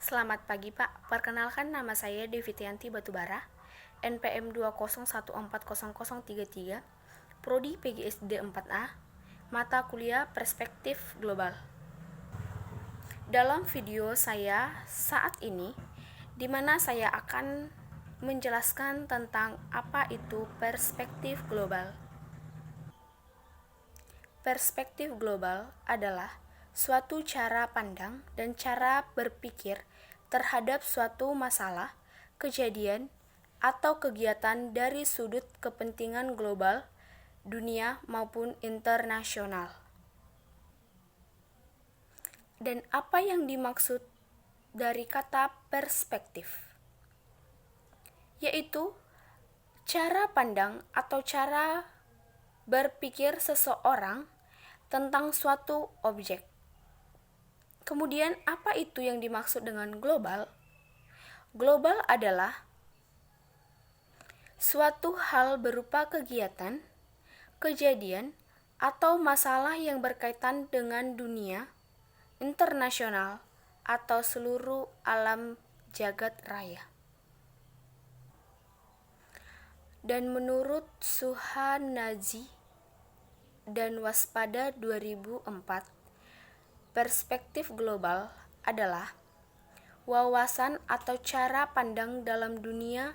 Selamat pagi Pak, perkenalkan nama saya Devitianti Batubara, NPM 201400033, Prodi PGSD 4A, mata kuliah Perspektif Global. Dalam video saya saat ini, di mana saya akan menjelaskan tentang apa itu perspektif global. Perspektif global adalah suatu cara pandang dan cara berpikir terhadap suatu masalah, kejadian, atau kegiatan dari sudut kepentingan global, dunia maupun internasional. Dan apa yang dimaksud dari kata perspektif? Yaitu cara pandang atau cara berpikir seseorang tentang suatu objek. Kemudian apa itu yang dimaksud dengan global? Global adalah suatu hal berupa kegiatan, kejadian, atau masalah yang berkaitan dengan dunia, internasional, atau seluruh alam jagat raya. Dan menurut Suhanaji dan Waspada 2004, perspektif global adalah wawasan atau cara pandang dalam dunia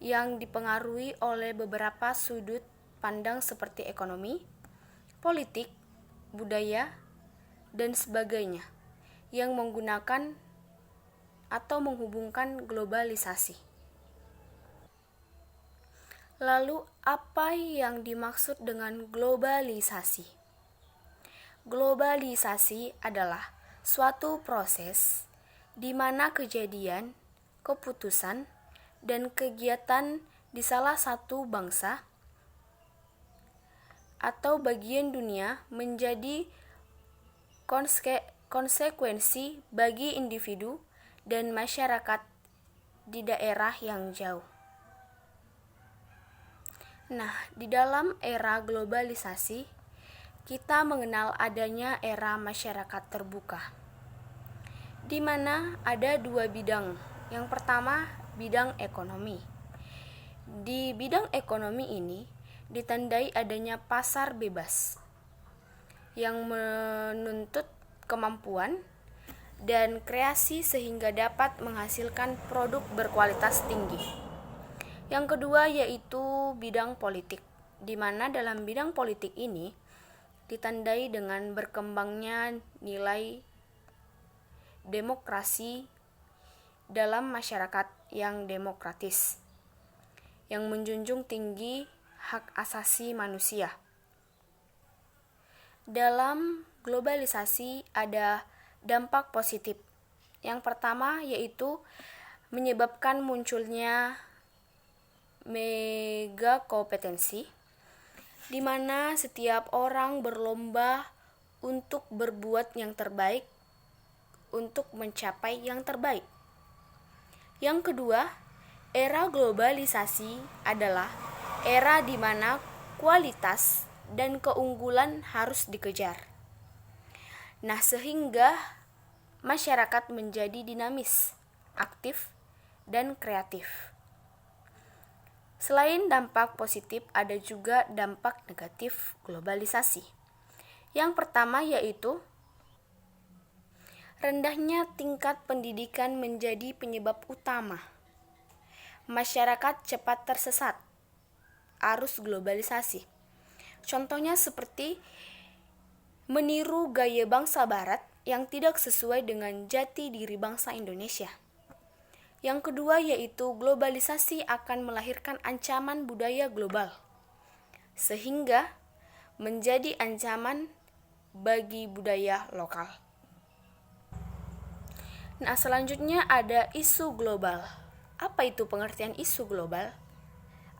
yang dipengaruhi oleh beberapa sudut pandang seperti ekonomi, politik, budaya, dan sebagainya yang menggunakan atau menghubungkan globalisasi. Lalu, apa yang dimaksud dengan globalisasi? Globalisasi adalah suatu proses di mana kejadian, keputusan, dan kegiatan di salah satu bangsa atau bagian dunia menjadi konsekuensi bagi individu dan masyarakat di daerah yang jauh. Nah, di dalam era globalisasi, kita mengenal adanya era masyarakat terbuka, di mana ada dua bidang. Yang pertama, bidang ekonomi. Di bidang ekonomi ini ditandai adanya pasar bebas yang menuntut kemampuan dan kreasi sehingga dapat menghasilkan produk berkualitas tinggi. Yang kedua yaitu bidang politik, di mana dalam bidang politik ini ditandai dengan berkembangnya nilai demokrasi dalam masyarakat yang demokratis, yang menjunjung tinggi hak asasi manusia. Dalam globalisasi ada dampak positif. Yang pertama yaitu menyebabkan munculnya mega kompetensi, di mana setiap orang berlomba untuk berbuat yang terbaik untuk mencapai yang terbaik. Yang kedua, era globalisasi adalah era di mana kualitas dan keunggulan harus dikejar. Nah, sehingga masyarakat menjadi dinamis, aktif, dan kreatif. Selain dampak positif, ada juga dampak negatif globalisasi. Yang pertama yaitu rendahnya tingkat pendidikan menjadi penyebab utama. Masyarakat cepat tersesat arus globalisasi. Contohnya seperti meniru gaya bangsa barat yang tidak sesuai dengan jati diri bangsa Indonesia. Yang kedua yaitu globalisasi akan melahirkan ancaman budaya global, sehingga menjadi ancaman bagi budaya lokal. Nah, selanjutnya ada isu global. Apa itu pengertian isu global?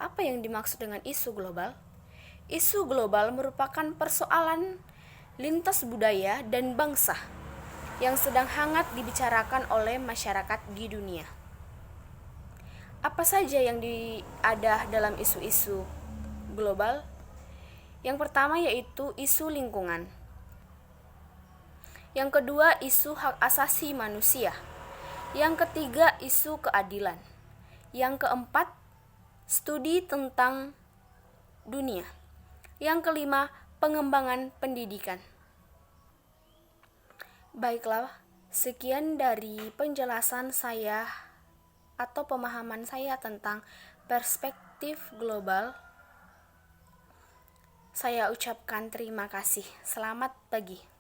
Apa yang dimaksud dengan isu global? Isu global merupakan persoalan lintas budaya dan bangsa yang sedang hangat dibicarakan oleh masyarakat di dunia. Apa saja yang ada dalam isu-isu global? Yang pertama yaitu isu lingkungan. Yang kedua, isu hak asasi manusia. Yang ketiga, isu keadilan. Yang keempat, studi tentang dunia. Yang kelima, pengembangan pendidikan. Baiklah, sekian dari penjelasan saya atau pemahaman saya tentang perspektif global. Saya ucapkan terima kasih. Selamat pagi.